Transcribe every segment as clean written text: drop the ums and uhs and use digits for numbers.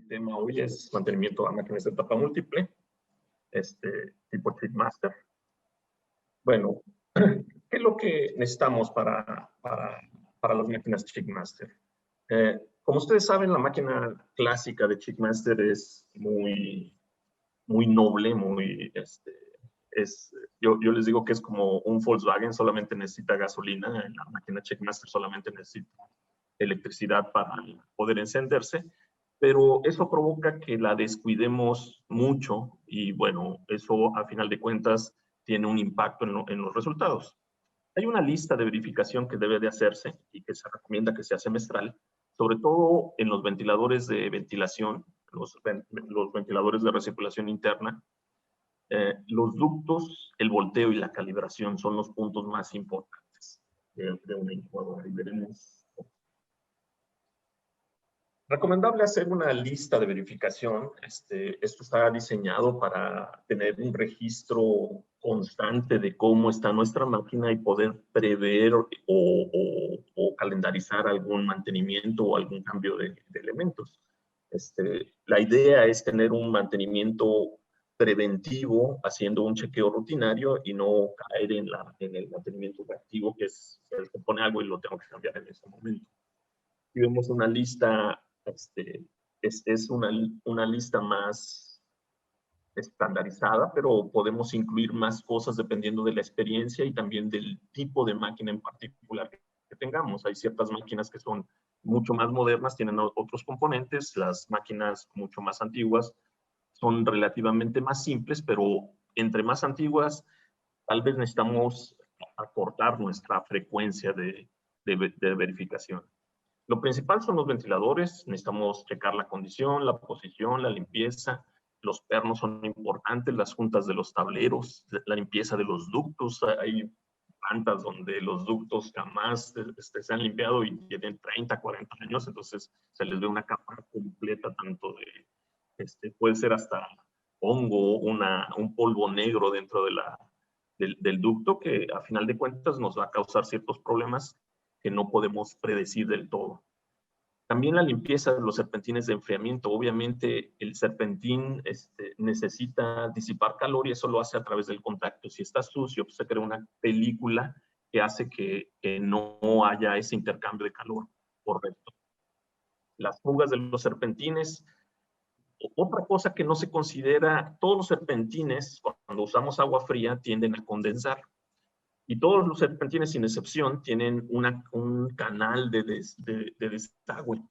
El tema hoy es mantenimiento a máquinas de etapa múltiple, tipo Checkmaster. Bueno, ¿qué es lo que necesitamos para las máquinas Checkmaster? Como ustedes saben, la máquina clásica de Checkmaster es muy noble, yo les digo que es como un Volkswagen, solamente necesita gasolina. La máquina Checkmaster solamente necesita electricidad para poder encenderse, pero eso provoca que la descuidemos mucho y bueno, eso a final de cuentas tiene un impacto en los resultados. Hay una lista de verificación que debe de hacerse y que se recomienda que sea semestral, sobre todo en los ventiladores de ventilación, los ventiladores de recirculación interna. Los ductos, el volteo y la calibración son los puntos más importantes de una incubadora. Y veremos. Recomendable hacer una lista de verificación. Esto está diseñado para tener un registro constante de cómo está nuestra máquina y poder prever o calendarizar algún mantenimiento o algún cambio de elementos. La idea es tener un mantenimiento preventivo, haciendo un chequeo rutinario y no caer en el mantenimiento reactivo, que es el que pone algo y lo tengo que cambiar en ese momento. Y vemos una lista, es una lista más estandarizada, pero podemos incluir más cosas dependiendo de la experiencia y también del tipo de máquina en particular que tengamos. Hay ciertas máquinas que son mucho más modernas, tienen otros componentes. Las máquinas mucho más antiguas son relativamente más simples, pero entre más antiguas, tal vez necesitamos acortar nuestra frecuencia de verificación. Lo principal son los ventiladores. Necesitamos checar la condición, la posición, la limpieza. Los pernos son importantes, las juntas de los tableros, la limpieza de los ductos. Hay plantas donde los ductos jamás se han limpiado y tienen 30, 40 años, entonces se les ve una capa completa tanto puede ser hasta hongo, un polvo negro dentro del ducto que a final de cuentas nos va a causar ciertos problemas que no podemos predecir del todo. También la limpieza de los serpentines de enfriamiento. Obviamente el serpentín necesita disipar calor y eso lo hace a través del contacto. Si está sucio, pues se crea una película que hace que no haya ese intercambio de calor correcto. Las fugas de los serpentines. Otra cosa que no se considera, todos los serpentines, cuando usamos agua fría, tienden a condensar. Y todos los serpentines, sin excepción, tienen un canal de desagüe.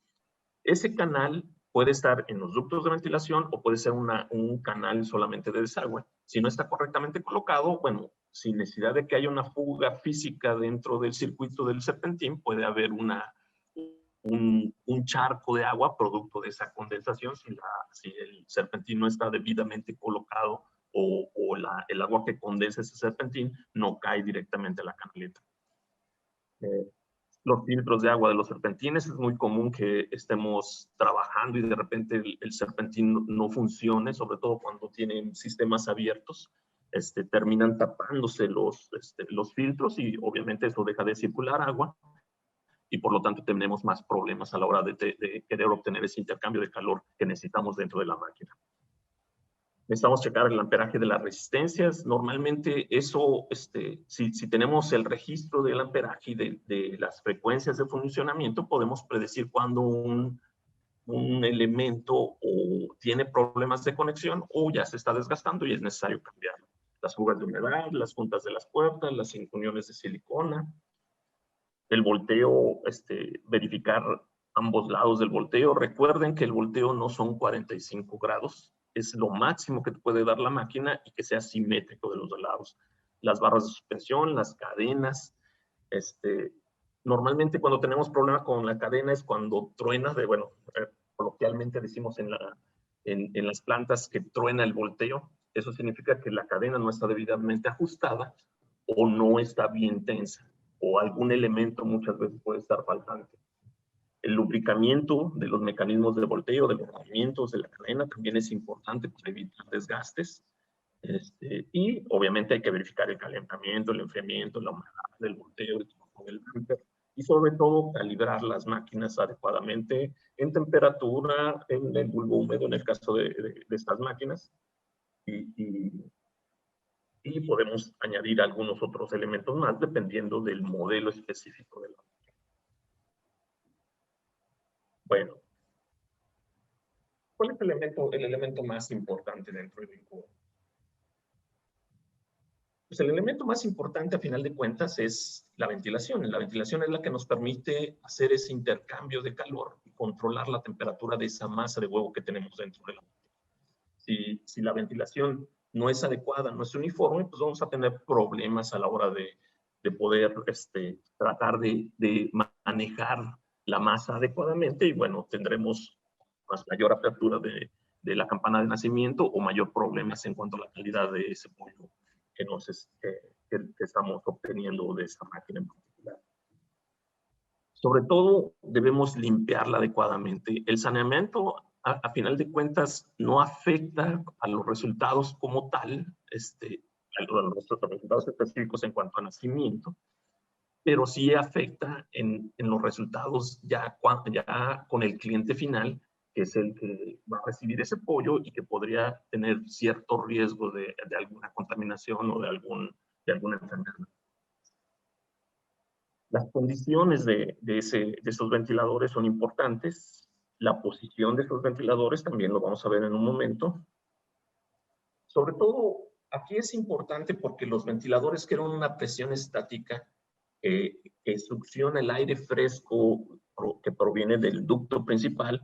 Ese canal puede estar en los ductos de ventilación o puede ser un canal solamente de desagüe. Si no está correctamente colocado, bueno, sin necesidad de que haya una fuga física dentro del circuito del serpentín, puede haber un charco de agua producto de esa condensación si el serpentín no está debidamente colocado o el agua que condensa ese serpentín no cae directamente a la canaleta. Los filtros de agua de los serpentines, es muy común que estemos trabajando y de repente el serpentín no funcione, sobre todo cuando tienen sistemas abiertos. Terminan tapándose los filtros y obviamente eso deja de circular agua y por lo tanto tenemos más problemas a la hora de querer obtener ese intercambio de calor que necesitamos dentro de la máquina. Necesitamos checar el amperaje de las resistencias. Normalmente eso, si tenemos el registro del amperaje y de las frecuencias de funcionamiento, podemos predecir cuando un elemento o tiene problemas de conexión o ya se está desgastando y es necesario cambiarlo. Las fugas de humedad, las juntas de las puertas, las uniones de silicona, el volteo, verificar ambos lados del volteo. Recuerden que el volteo no son 45 grados, es lo máximo que te puede dar la máquina y que sea simétrico de los dos lados. Las barras de suspensión, las cadenas. Normalmente cuando tenemos problema con la cadena es cuando truena, coloquialmente decimos en las plantas que truena el volteo. Eso significa que la cadena no está debidamente ajustada o no está bien tensa, o algún elemento muchas veces puede estar faltante. El lubricamiento de los mecanismos de volteo, de los movimientos de la cadena también es importante para evitar desgastes. Y obviamente hay que verificar el calentamiento, el enfriamiento, la humedad del volteo, el damper. y sobre todo calibrar las máquinas adecuadamente en temperatura, en el bulbo húmedo en el caso de estas máquinas, y podemos añadir algunos otros elementos más dependiendo del modelo específico de la máquina. Bueno, ¿cuál es el elemento más importante dentro del cubo? Pues el elemento más importante a final de cuentas es la ventilación. La ventilación es la que nos permite hacer ese intercambio de calor y controlar la temperatura de esa masa de huevo que tenemos dentro de la máquina. Si la ventilación no es adecuada, no es uniforme, pues vamos a tener problemas a la hora de poder tratar de manejar la masa adecuadamente y bueno, tendremos mayor apertura de la campana de nacimiento o mayor problemas en cuanto a la calidad de ese pollo que estamos obteniendo de esa máquina en particular. Sobre todo, debemos limpiarla adecuadamente. El saneamiento, a final de cuentas, no afecta a los resultados como tal, a los resultados específicos en cuanto a nacimiento, pero sí afecta en los resultados ya con el cliente final, que es el que va a recibir ese pollo y que podría tener cierto riesgo de alguna contaminación o de alguna enfermedad. Las condiciones de esos ventiladores son importantes. La posición de esos ventiladores también lo vamos a ver en un momento. Sobre todo, aquí es importante porque los ventiladores crean una presión estática que succiona el aire fresco que proviene del ducto principal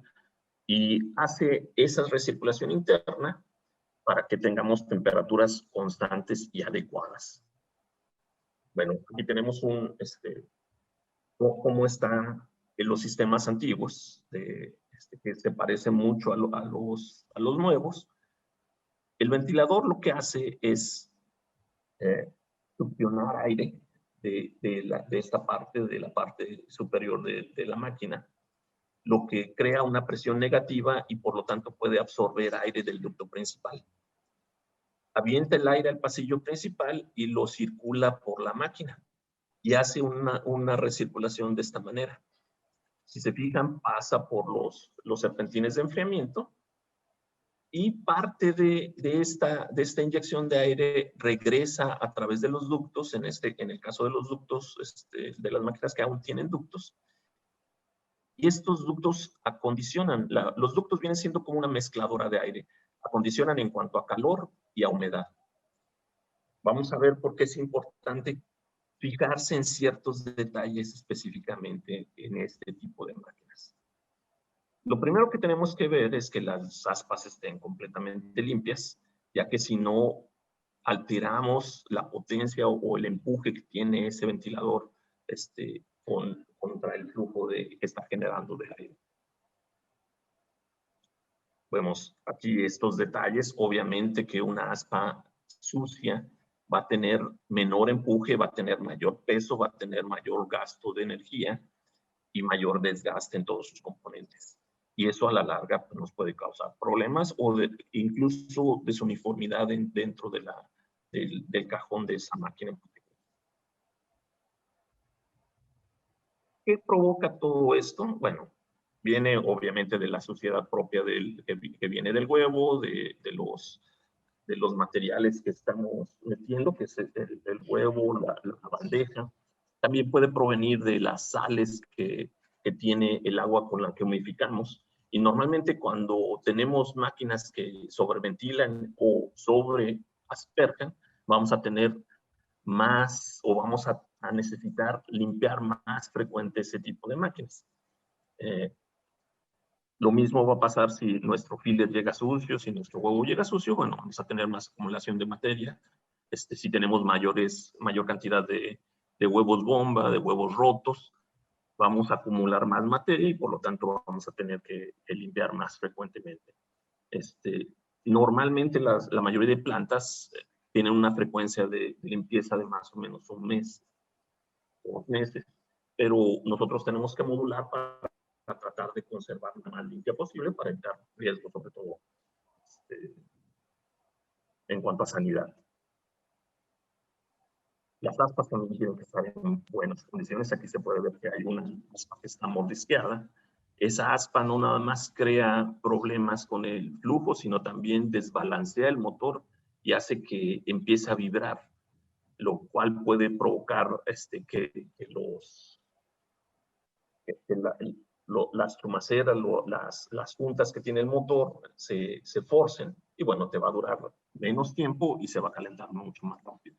y hace esa recirculación interna para que tengamos temperaturas constantes y adecuadas. Bueno, aquí tenemos cómo están los sistemas antiguos, que se parecen mucho a los nuevos. El ventilador lo que hace es succionar aire de esta parte, de la parte superior de la máquina, lo que crea una presión negativa y por lo tanto puede absorber aire del ducto principal. Avienta el aire al pasillo principal y lo circula por la máquina y hace una recirculación de esta manera. Si se fijan, pasa por los serpentines de enfriamiento y parte de esta inyección de aire regresa a través de los ductos, en el caso de los ductos, de las máquinas que aún tienen ductos, y estos ductos acondicionan, los ductos vienen siendo como una mezcladora de aire, acondicionan en cuanto a calor y a humedad. Vamos a ver por qué es importante fijarse en ciertos detalles específicamente en este tipo de máquinas. Lo primero que tenemos que ver es que las aspas estén completamente limpias, ya que si no alteramos la potencia o el empuje que tiene ese ventilador contra el flujo que está generando de aire. Vemos aquí estos detalles. Obviamente que una aspa sucia va a tener menor empuje, va a tener mayor peso, va a tener mayor gasto de energía y mayor desgaste en todos sus componentes. Y eso a la larga pues, nos puede causar problemas o incluso desuniformidad dentro del cajón de esa máquina. ¿Qué provoca todo esto? Bueno, viene obviamente de la suciedad propia que viene del huevo, de los materiales que estamos metiendo, que es el huevo, la bandeja. También puede provenir de las sales que tiene el agua con la que humidificamos. Y normalmente cuando tenemos máquinas que sobreventilan o sobreasperjan, vamos a tener más o vamos a necesitar limpiar más frecuente ese tipo de máquinas. Lo mismo va a pasar si nuestro filler llega sucio, si nuestro huevo llega sucio, bueno, vamos a tener más acumulación de materia. Si tenemos mayor cantidad de huevos bomba, de huevos rotos, vamos a acumular más materia y por lo tanto vamos a tener que limpiar más frecuentemente. Normalmente la mayoría de plantas tienen una frecuencia de limpieza de más o menos un mes o 2 meses, pero nosotros tenemos que modular para tratar de conservar la más limpia posible para evitar riesgos, sobre todo en cuanto a sanidad. Las aspas también quiero que estén en buenas condiciones. Aquí se puede ver que hay una aspa que está mordisqueada. Esa aspa no nada más crea problemas con el flujo, sino también desbalancea el motor y hace que empiece a vibrar, lo cual puede provocar las trumaceras, las juntas que tiene el motor se forcen y bueno, te va a durar menos tiempo y se va a calentar mucho más rápido.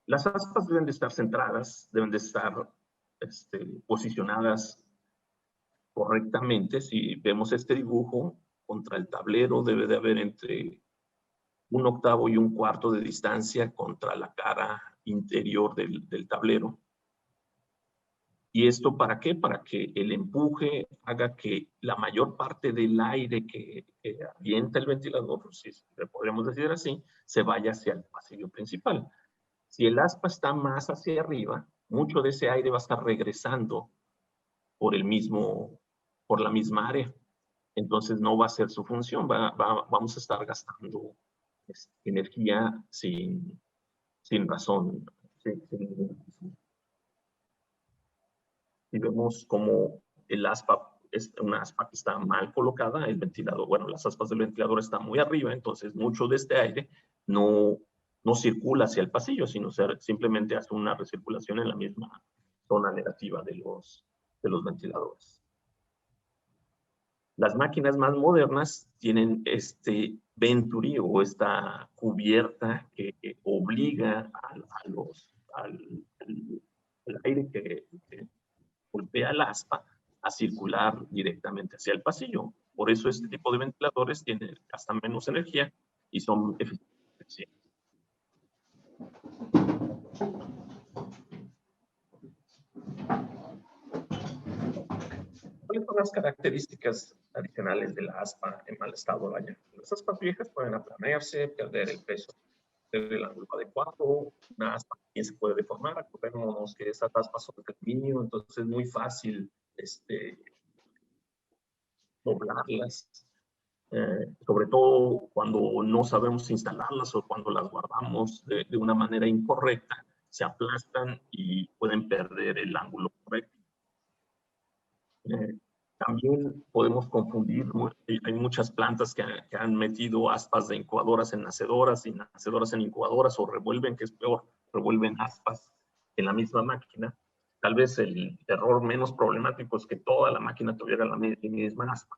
Las aspas deben de estar centradas, deben de estar posicionadas correctamente. Si vemos este dibujo, contra el tablero debe de haber entre 1/8 y 1/4 de distancia contra la cara interior del tablero. ¿Y esto para qué? Para que el empuje haga que la mayor parte del aire que avienta el ventilador, si le podríamos decir así, se vaya hacia el pasillo principal. Si el aspa está más hacia arriba, mucho de ese aire va a estar regresando por la misma área. Entonces no va a ser su función, vamos a estar gastando energía sin razón. Si vemos como el aspa es una aspa que está mal colocada, el ventilador, bueno, las aspas del ventilador están muy arriba, entonces mucho de este aire no circula hacia el pasillo, sino simplemente hace una recirculación en la misma zona negativa de los ventiladores. Las máquinas más modernas tienen este venturi o esta cubierta que obliga al aire que golpea el aspa a circular directamente hacia el pasillo. Por eso este tipo de ventiladores gastan menos energía y son eficientes. ¿Cuáles son las características adicionales de la aspa en mal estado? Las aspas viejas pueden aplanearse, perder el peso, perder el ángulo adecuado. Una aspa también se puede deformar. Acordémonos que esas aspas son de aluminio, entonces es muy fácil doblarlas. Sobre todo cuando no sabemos instalarlas o cuando las guardamos de una manera incorrecta, se aplastan y pueden perder el ángulo correcto. También podemos confundir, hay muchas plantas que han metido aspas de incubadoras en nacedoras y nacedoras en incubadoras, o revuelven, que es peor, revuelven aspas en la misma máquina. Tal vez el error menos problemático es que toda la máquina tuviera la misma aspa,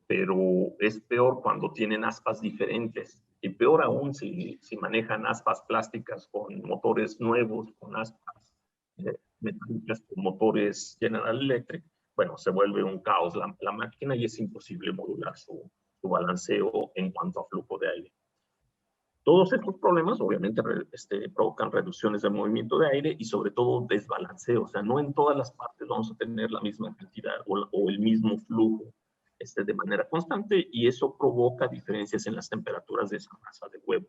pero es peor cuando tienen aspas diferentes. Y peor aún si manejan aspas plásticas con motores nuevos, con aspas metálicas con motores General Electric. Bueno, se vuelve un caos la máquina y es imposible modular su balanceo en cuanto a flujo de aire. Todos estos problemas obviamente provocan reducciones del movimiento de aire y sobre todo desbalanceo. O sea, no en todas las partes vamos a tener la misma cantidad o el mismo flujo de manera constante, y eso provoca diferencias en las temperaturas de esa masa de huevo,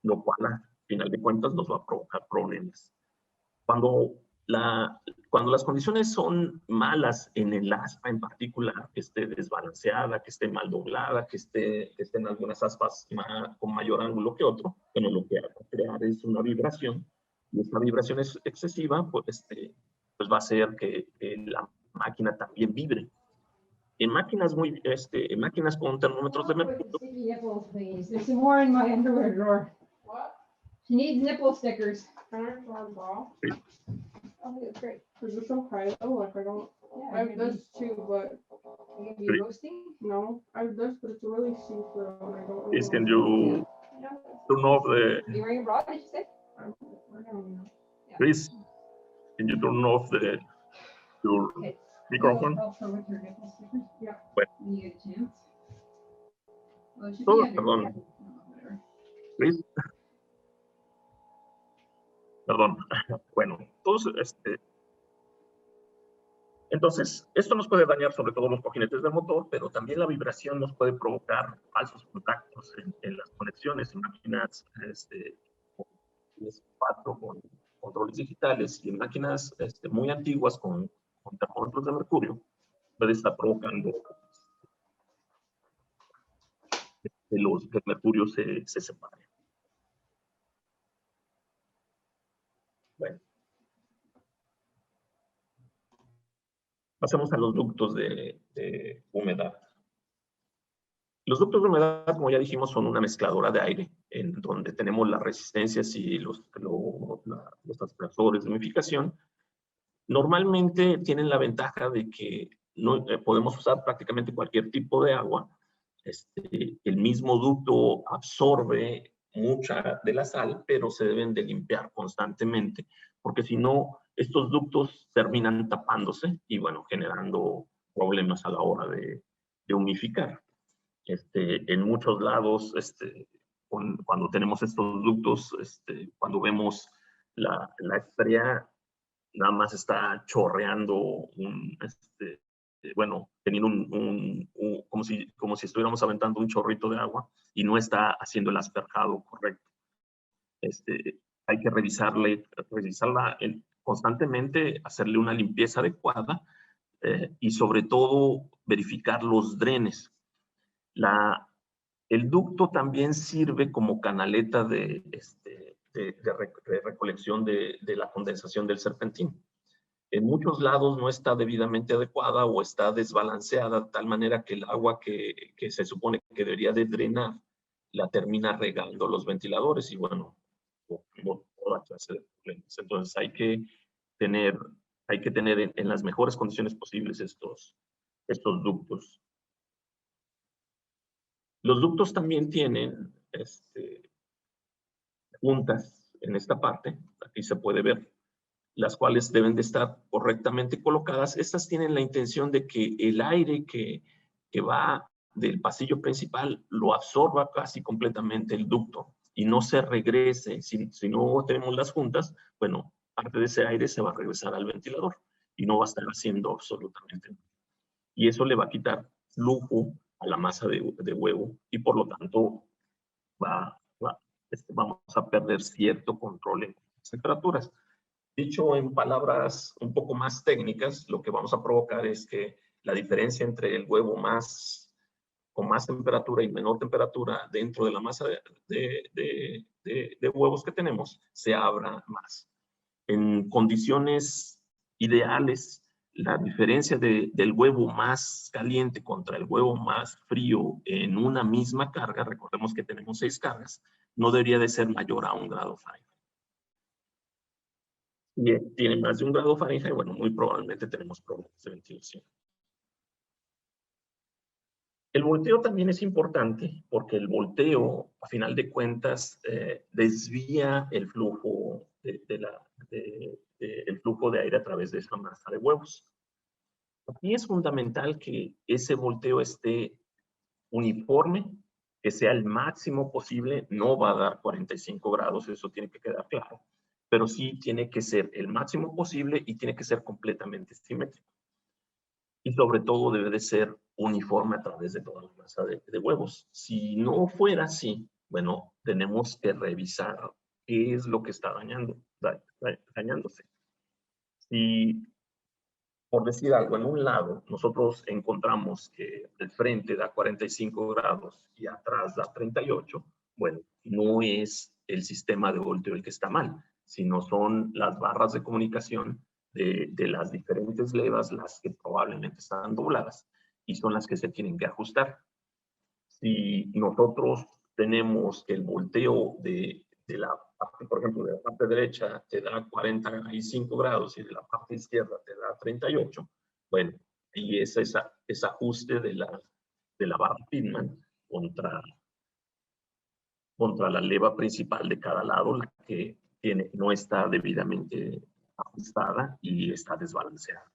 lo cual al final de cuentas nos va a provocar problemas. Cuando las condiciones son malas en el aspa en particular, que esté desbalanceada, que esté mal doblada, que estén algunas aspas con mayor ángulo que otro, bueno, lo que va a crear es una vibración, y esta vibración es excesiva, pues va a hacer que la máquina también vibre. En máquinas en máquinas con termómetros de mercurio. Sticky nipples, please. There's some more in my underwear drawer. What? She needs nipple stickers. Can I try bra? Sí. I think it's great. Is this okay though? Like I don't. Yeah, I have this too, but You gonna be Great. roasting? no. I have this, but it's really see-through, and I don't. Please, can really you turn off the, You wearing a bra, did you say? Yeah. please, can you turn off your Okay. microphone? Help her with her nipple stickers? Yeah. Bueno. When you get a chance. Well, it should Todo, be under perdón. whatever. Please. Perdón. Bueno, entonces, esto nos puede dañar sobre todo los cojinetes del motor, pero también la vibración nos puede provocar falsos contactos en las conexiones, en máquinas con controles digitales y en máquinas muy antiguas con termómetros de mercurio, puede estar provocando que el mercurio se separe. Pasemos a los ductos de humedad. Los ductos de humedad, como ya dijimos, son una mezcladora de aire en donde tenemos las resistencias y los aspersores de humidificación. Normalmente tienen la ventaja de que no, podemos usar prácticamente cualquier tipo de agua. El mismo ducto absorbe mucha de la sal, pero se deben de limpiar constantemente, porque si no, estos ductos terminan tapándose y, bueno, generando problemas a la hora de humidificar. En muchos lados, cuando tenemos estos ductos, cuando vemos la estrella, nada más está chorreando bueno, teniendo como si estuviéramos aventando un chorrito de agua y no está haciendo el asperjado correcto. Hay que revisarla constantemente, hacerle una limpieza adecuada y sobre todo verificar los drenes. El ducto también sirve como canaleta de recolección de la condensación del serpentín. En muchos lados no está debidamente adecuada o está desbalanceada de tal manera que el agua que se supone que debería de drenar la termina regando los ventiladores y, bueno, toda clase de problemas. Entonces hay que tener en las mejores condiciones posibles estos ductos. Los ductos también tienen juntas en esta parte, aquí se puede ver, las cuales deben de estar correctamente colocadas. Estas tienen la intención de que el aire que va del pasillo principal lo absorba casi completamente el ducto y no se regrese. Si no tenemos las juntas, bueno, parte de ese aire se va a regresar al ventilador y no va a estar haciendo absolutamente nada. Y eso le va a quitar flujo a la masa de huevo y por lo tanto vamos a perder cierto control en las temperaturas. Dicho en palabras un poco más técnicas, lo que vamos a provocar es que la diferencia entre el huevo con más temperatura y menor temperatura dentro de la masa de huevos que tenemos se abra más. En condiciones ideales, la diferencia del huevo más caliente contra el huevo más frío en una misma carga, recordemos que tenemos 6 cargas, no debería de ser mayor a 1 grado Fahrenheit. Si tiene más de 1 grado Fahrenheit, bueno, muy probablemente tenemos problemas de ventilación. El volteo también es importante porque el volteo, a final de cuentas, desvía el flujo el flujo de aire a través de esa masa de huevos. Aquí es fundamental que ese volteo esté uniforme, que sea el máximo posible. No va a dar 45 grados, eso tiene que quedar claro, pero sí tiene que ser el máximo posible y tiene que ser completamente simétrico. Y sobre todo debe de ser uniforme a través de toda la masa de huevos. Si no fuera así, bueno, tenemos que revisar qué es lo que está dañándose. Si, por decir algo, en un lado nosotros encontramos que el frente da 45 grados y atrás da 38, bueno, no es el sistema de volteo el que está mal, sino son las barras de comunicación de las diferentes levas las que probablemente están dobladas y son las que se tienen que ajustar. Si nosotros tenemos que el volteo de la parte, por ejemplo, de la parte derecha te da 45 grados y de la parte izquierda te da 38, bueno, y es ese ajuste de la barra Pitman contra la leva principal de cada lado, la que no está debidamente ajustada y está desbalanceada.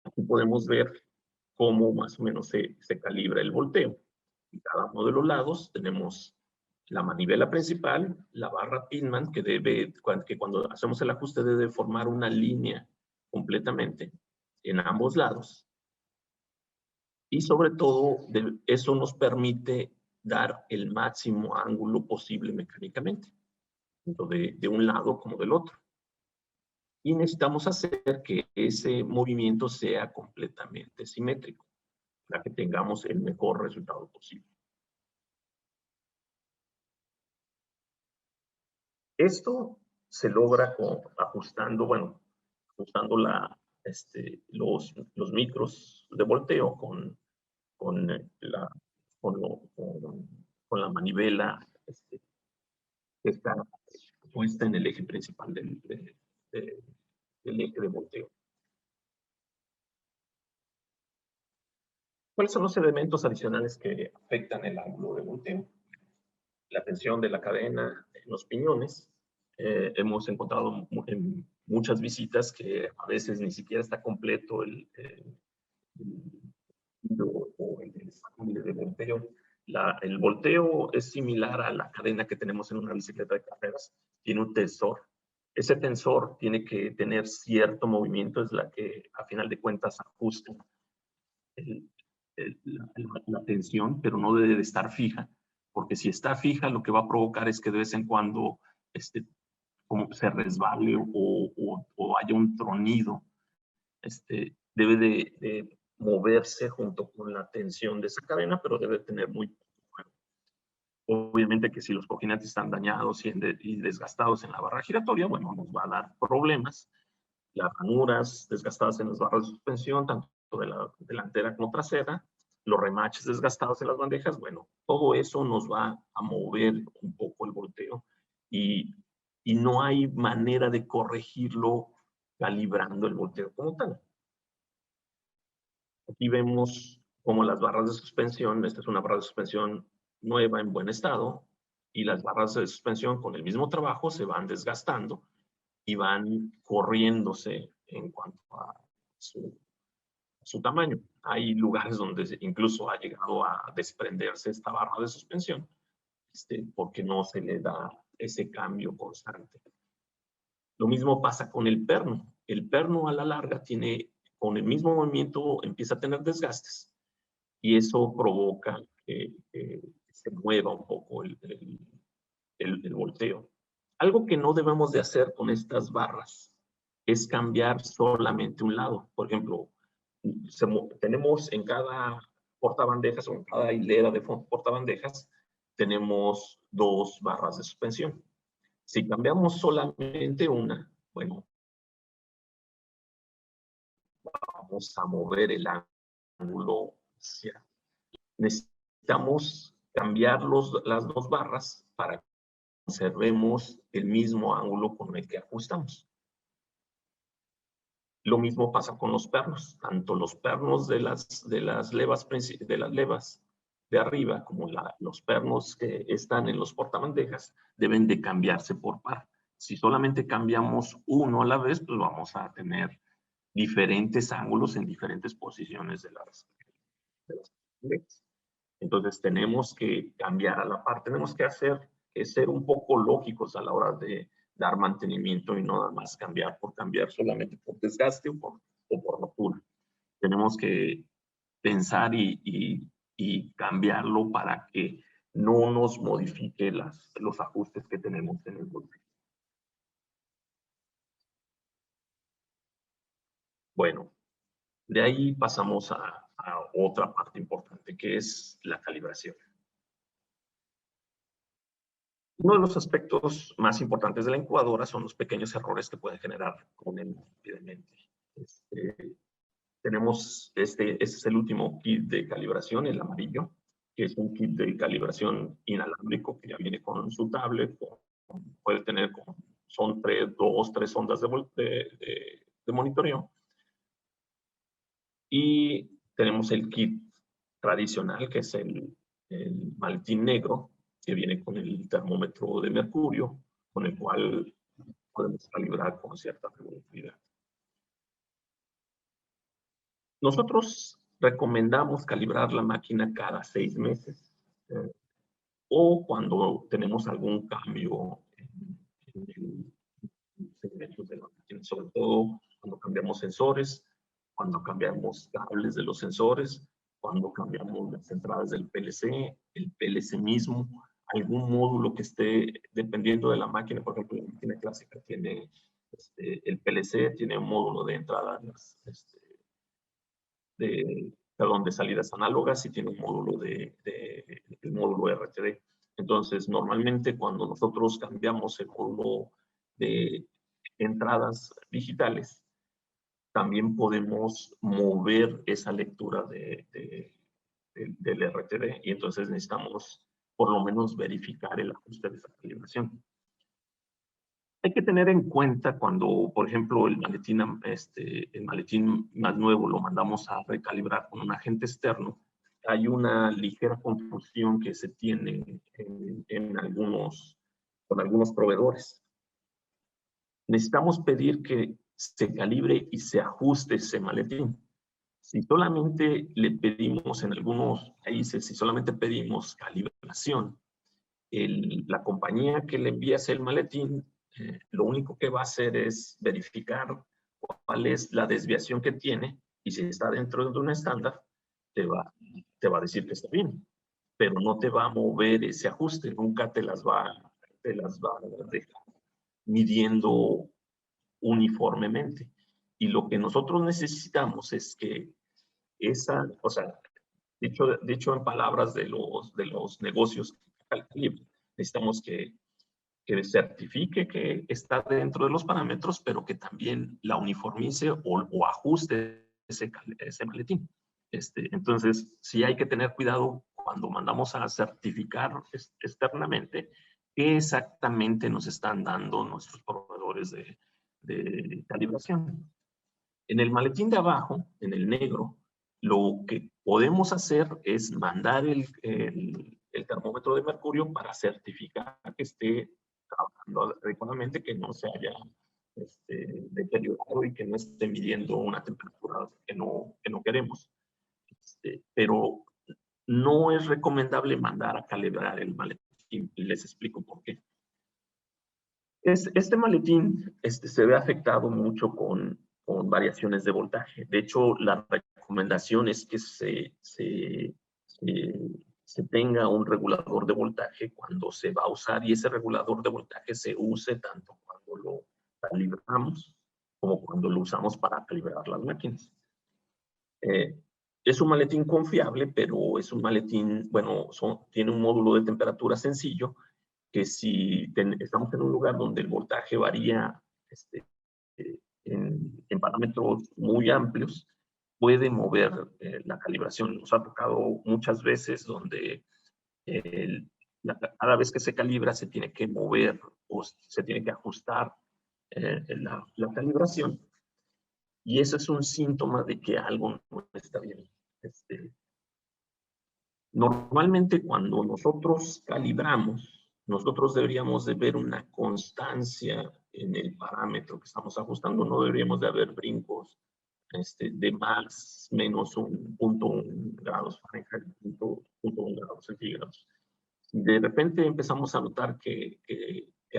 Aquí podemos ver cómo más o menos se calibra el volteo. En cada uno de los lados tenemos la manivela principal, la barra Pitman, que cuando hacemos el ajuste debe formar una línea completamente en ambos lados. Y sobre todo, eso nos permite dar el máximo ángulo posible mecánicamente, tanto de un lado como del otro. Y necesitamos hacer que ese movimiento sea completamente simétrico, para que tengamos el mejor resultado posible. Esto se logra ajustando, bueno, ajustando los micros de volteo con la manivela que está puesta en el eje principal del eje de volteo. ¿Cuáles son los elementos adicionales que afectan el ángulo de volteo? La tensión de la cadena en los piñones. Hemos encontrado en muchas visitas que a veces ni siquiera está completo el de volteo. El volteo es similar a la cadena que tenemos en una bicicleta de carreras. Tiene un tensor. Ese tensor tiene que tener cierto movimiento, es la que a final de cuentas ajusta la tensión, pero no debe de estar fija, porque si está fija lo que va a provocar es que de vez en cuando como se resbale o haya un tronido. Debe de moverse junto con la tensión de esa cadena, pero debe tener muy poco juego. Obviamente que si los cojinantes están dañados y desgastados en la barra giratoria, bueno, nos va a dar problemas. Las ranuras desgastadas en las barras de suspensión, tanto de la delantera como trasera, los remaches desgastados en las bandejas, bueno, todo eso nos va a mover un poco el volteo y no hay manera de corregirlo calibrando el volteo como tal. Aquí vemos como las barras de suspensión, esta es una barra de suspensión nueva en buen estado, y las barras de suspensión con el mismo trabajo se van desgastando y van corriéndose en cuanto a su tamaño. Hay lugares donde incluso ha llegado a desprenderse esta barra de suspensión porque no se le da ese cambio constante. Lo mismo pasa con el perno. El perno a la larga tiene, con el mismo movimiento, empieza a tener desgastes y eso provoca que se mueva un poco el volteo. Algo que no debemos de hacer con estas barras es cambiar solamente un lado. Por ejemplo, tenemos en cada portabandejas o en cada hilera de portabandejas, tenemos 2 barras de suspensión. Si cambiamos solamente una, bueno, vamos a mover el ángulo hacia. Necesitamos cambiar las 2 barras para que conservemos el mismo ángulo con el que ajustamos. Lo mismo pasa con los pernos. Tanto los pernos de las levas de arriba como los pernos que están en los portabandejas deben de cambiarse por par. Si solamente cambiamos uno a la vez, pues vamos a tener diferentes ángulos en diferentes posiciones de las bandejas. Entonces tenemos que cambiar a la par. Tenemos que ser un poco lógicos a la hora de dar mantenimiento y no nada más cambiar por cambiar solamente por desgaste o por rotura. Tenemos que pensar y cambiarlo para que no nos modifique los ajustes que tenemos en el volteo. Bueno, de ahí pasamos a otra parte importante que es la calibración. Uno de los aspectos más importantes de la incubadora son los pequeños errores que puede generar con el rápidamente. Tenemos este es el último kit de calibración, el amarillo, que es un kit de calibración inalámbrico que ya viene con su tablet, puede tener, son 2, 3 ondas de monitoreo. Y tenemos el kit tradicional, que es el maletín negro, que viene con el termómetro de mercurio, con el cual podemos calibrar con cierta regularidad. Nosotros recomendamos calibrar la máquina cada 6 meses o cuando tenemos algún cambio en segmentos de la máquina, sobre todo cuando cambiamos sensores, cuando cambiamos cables de los sensores, cuando cambiamos las entradas del PLC, el PLC mismo, algún módulo que esté dependiendo de la máquina. Por ejemplo, la máquina clásica tiene el PLC, tiene un módulo de entradas de salidas análogas y tiene un módulo el módulo RTD. Entonces, normalmente cuando nosotros cambiamos el módulo de entradas digitales, también podemos mover esa lectura del RTD, y entonces necesitamos por lo menos verificar el ajuste de esa calibración. Hay que tener en cuenta cuando, por ejemplo, el maletín más nuevo lo mandamos a recalibrar con un agente externo, hay una ligera confusión que se tiene con algunos proveedores. Necesitamos pedir que se calibre y se ajuste ese maletín. Si solamente le pedimos en algunos países, si solamente pedimos calibración, la compañía que le envía el maletín, lo único que va a hacer es verificar cuál es la desviación que tiene, y si está dentro de un estándar, te va a decir que está bien, pero no te va a mover ese ajuste, nunca te las va a dejar midiendo uniformemente. Y lo que nosotros necesitamos es que o sea, dicho en palabras de los negocios, necesitamos que certifique que está dentro de los parámetros, pero que también la uniformice o ajuste ese maletín. Entonces, sí hay que tener cuidado cuando mandamos a certificar externamente qué exactamente nos están dando nuestros proveedores de calibración. En el maletín de abajo, en el negro, lo que podemos hacer es mandar el termómetro de mercurio para certificar que esté trabajando adecuadamente, que no se haya deteriorado y que no esté midiendo una temperatura que no queremos. Pero no es recomendable mandar a calibrar el maletín, y les explico por qué. Este maletín se ve afectado mucho con variaciones de voltaje. De hecho, la recomendación es que se tenga un regulador de voltaje cuando se va a usar, y ese regulador de voltaje se use tanto cuando lo calibramos como cuando lo usamos para calibrar las máquinas. Es un maletín confiable, pero es un maletín, bueno, tiene un módulo de temperatura sencillo, que si estamos en un lugar donde el voltaje varía en parámetros muy amplios, puede mover la calibración. Nos ha tocado muchas veces donde cada vez que se calibra se tiene que mover o se tiene que ajustar la calibración, y eso es un síntoma de que algo no está bien. Normalmente cuando nosotros calibramos, nosotros deberíamos de ver una constancia en el parámetro que estamos ajustando. No deberíamos de haber brincos de más menos 1.1 grados Fahrenheit, 1.1 grados centígrados. Si de repente empezamos a notar que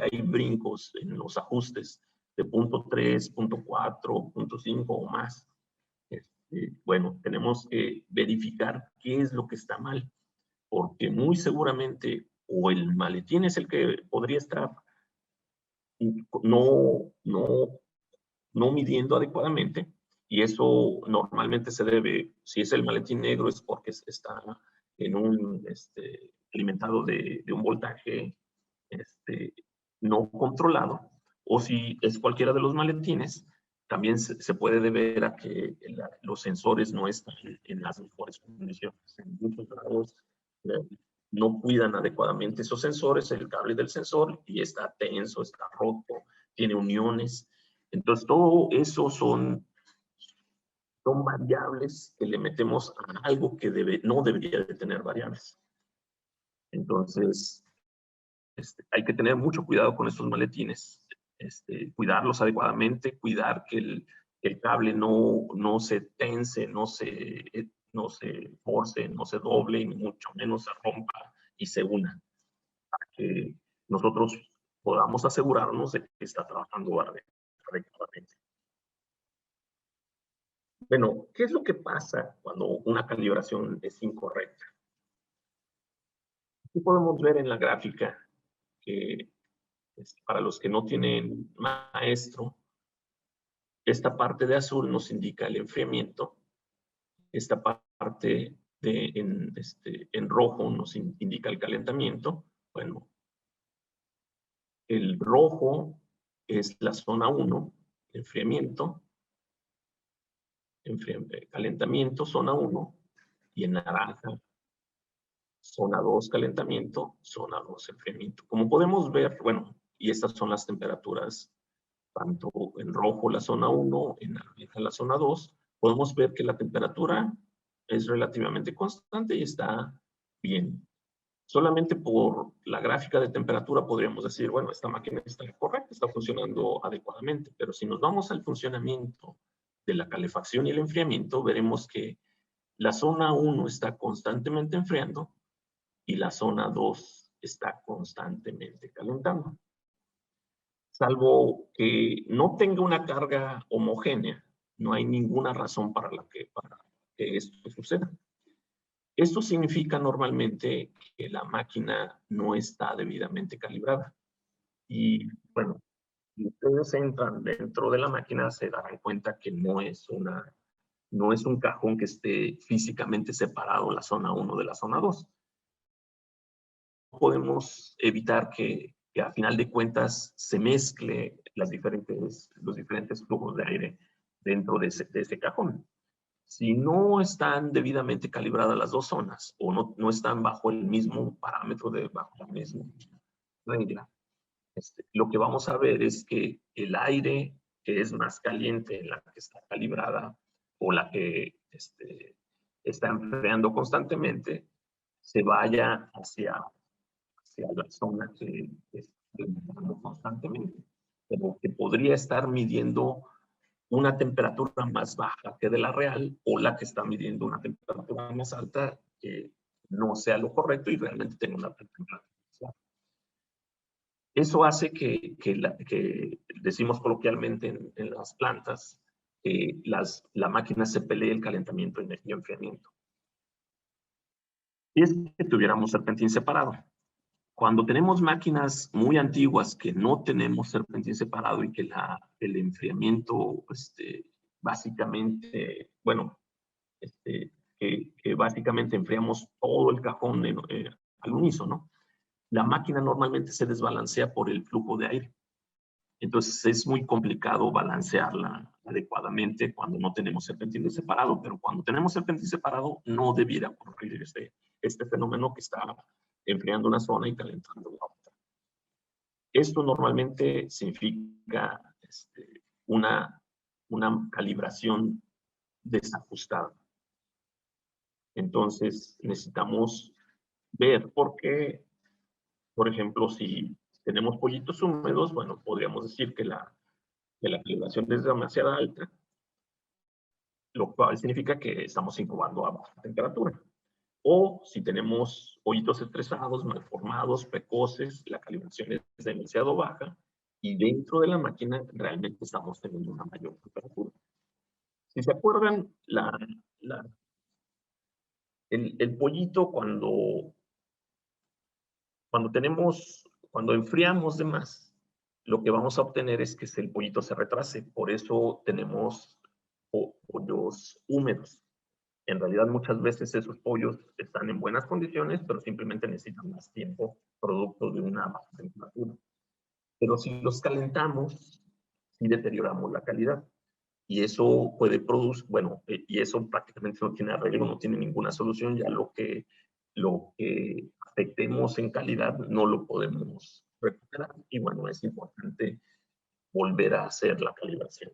hay brincos en los ajustes de 0.3, 0.4, 0.5 o más, bueno, tenemos que verificar qué es lo que está mal, porque muy seguramente o el maletín es el que podría estar no midiendo adecuadamente, y eso normalmente se debe, si es el maletín negro, es porque está en alimentado de un voltaje no controlado, o si es cualquiera de los maletines, también se puede deber a que los sensores no están en las mejores condiciones. En muchos lados no cuidan adecuadamente esos sensores, el cable del sensor, y está tenso, está roto, tiene uniones. Entonces, todo eso son variables que le metemos a algo que no debería de tener variables. Entonces, hay que tener mucho cuidado con estos maletines, cuidarlos adecuadamente, cuidar que el cable no se tense, no se force, no se doble, y mucho menos se rompa y se una, para que nosotros podamos asegurarnos de que está trabajando adecuadamente. Bueno, ¿qué es lo que pasa cuando una calibración es incorrecta? Aquí podemos ver en la gráfica que para los que no tienen maestro, esta parte de azul nos indica el enfriamiento, esta parte en rojo nos indica el calentamiento. Bueno, el rojo es la zona 1, enfriamiento, calentamiento, zona 1, y en naranja, zona 2, calentamiento, zona 2, enfriamiento. Como podemos ver, bueno, y estas son las temperaturas, tanto en rojo la zona 1, en naranja la zona 2, podemos ver que la temperatura es relativamente constante y está bien. Solamente por la gráfica de temperatura podríamos decir, bueno, esta máquina está correcta, está funcionando adecuadamente, pero si nos vamos al funcionamiento de la calefacción y el enfriamiento, veremos que la zona 1 está constantemente enfriando y la zona 2 está constantemente calentando. Salvo que no tenga una carga homogénea, no hay ninguna razón para que esto suceda. Esto significa normalmente que la máquina no está debidamente calibrada. Y bueno, si ustedes entran dentro de la máquina, se darán cuenta que no es un cajón que esté físicamente separado la zona 1 de la zona 2. Podemos evitar que a final de cuentas se mezcle los diferentes flujos de aire dentro de ese cajón. Si no están debidamente calibradas las dos zonas o no están bajo el mismo parámetro, bajo la misma regla, lo que vamos a ver es que el aire que es más caliente, la que está calibrada o la que está enfriando constantemente, se vaya hacia la zona que enfriando constantemente, pero que podría estar midiendo una temperatura más baja que de la real o la que está midiendo una temperatura más alta que no sea lo correcto y realmente tenga una temperatura más baja. Eso hace que decimos coloquialmente en las plantas, que la máquina se pelee el calentamiento y enfriamiento. Y es que tuviéramos serpentín separado. Cuando tenemos máquinas muy antiguas que no tenemos serpentín separado y que el enfriamiento, básicamente, bueno, que básicamente enfriamos todo el cajón al unísono, la máquina normalmente se desbalancea por el flujo de aire. Entonces es muy complicado balancearla adecuadamente cuando no tenemos serpentín separado, pero cuando tenemos serpentín separado no debiera ocurrir este fenómeno que está enfriando una zona y calentando la otra. Esto normalmente significa una calibración desajustada. Entonces necesitamos ver por qué, por ejemplo, si tenemos pollitos húmedos, bueno, podríamos decir que la calibración es demasiado alta, lo cual significa que estamos incubando a baja temperatura. O si tenemos pollitos estresados, malformados, precoces, la calibración es demasiado baja y dentro de la máquina realmente estamos teniendo una mayor temperatura. Si se acuerdan, el pollito cuando enfriamos de más, lo que vamos a obtener es que el pollito se retrase. Por eso tenemos pollos húmedos. En realidad, muchas veces esos pollos están en buenas condiciones, pero simplemente necesitan más tiempo, producto de una baja temperatura. Pero si los calentamos, sí deterioramos la calidad. Y eso puede producir, bueno, y eso prácticamente no tiene arreglo, no tiene ninguna solución. Ya lo que afectemos en calidad no lo podemos recuperar. Y bueno, es importante volver a hacer la calibración.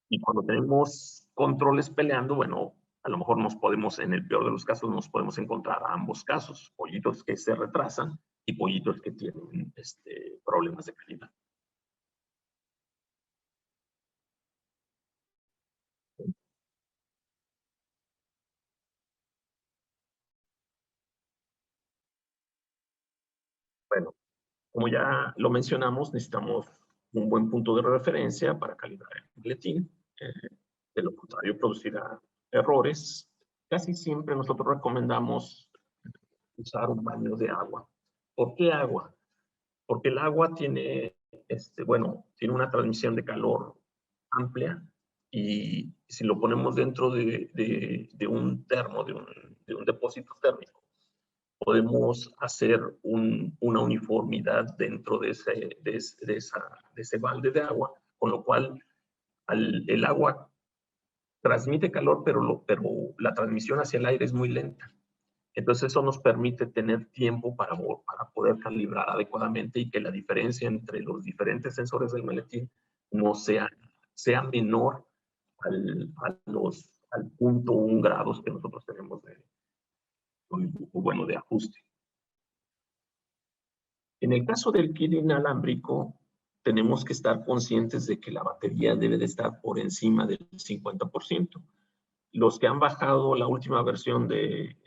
Y cuando tenemos controles peleando, bueno, a lo mejor en el peor de los casos, nos podemos encontrar a ambos casos, pollitos que se retrasan y pollitos que tienen problemas de calidad. Bueno, como ya lo mencionamos, necesitamos un buen punto de referencia para calibrar el boletín. De lo contrario, producirá errores. Casi siempre nosotros recomendamos usar un baño de agua. ¿Por qué agua? Porque el agua tiene, tiene una transmisión de calor amplia y si lo ponemos dentro de un termo, de un depósito térmico, podemos hacer una uniformidad dentro de ese balde de agua, con lo cual el agua transmite calor, pero la transmisión hacia el aire es muy lenta. Entonces eso nos permite tener tiempo para poder calibrar adecuadamente y que la diferencia entre los diferentes sensores del maletín no sea menor al 0.1 grados que nosotros tenemos de ajuste. En el caso del kit inalámbrico, tenemos que estar conscientes de que la batería debe de estar por encima del 50%. Los que han bajado la última versión del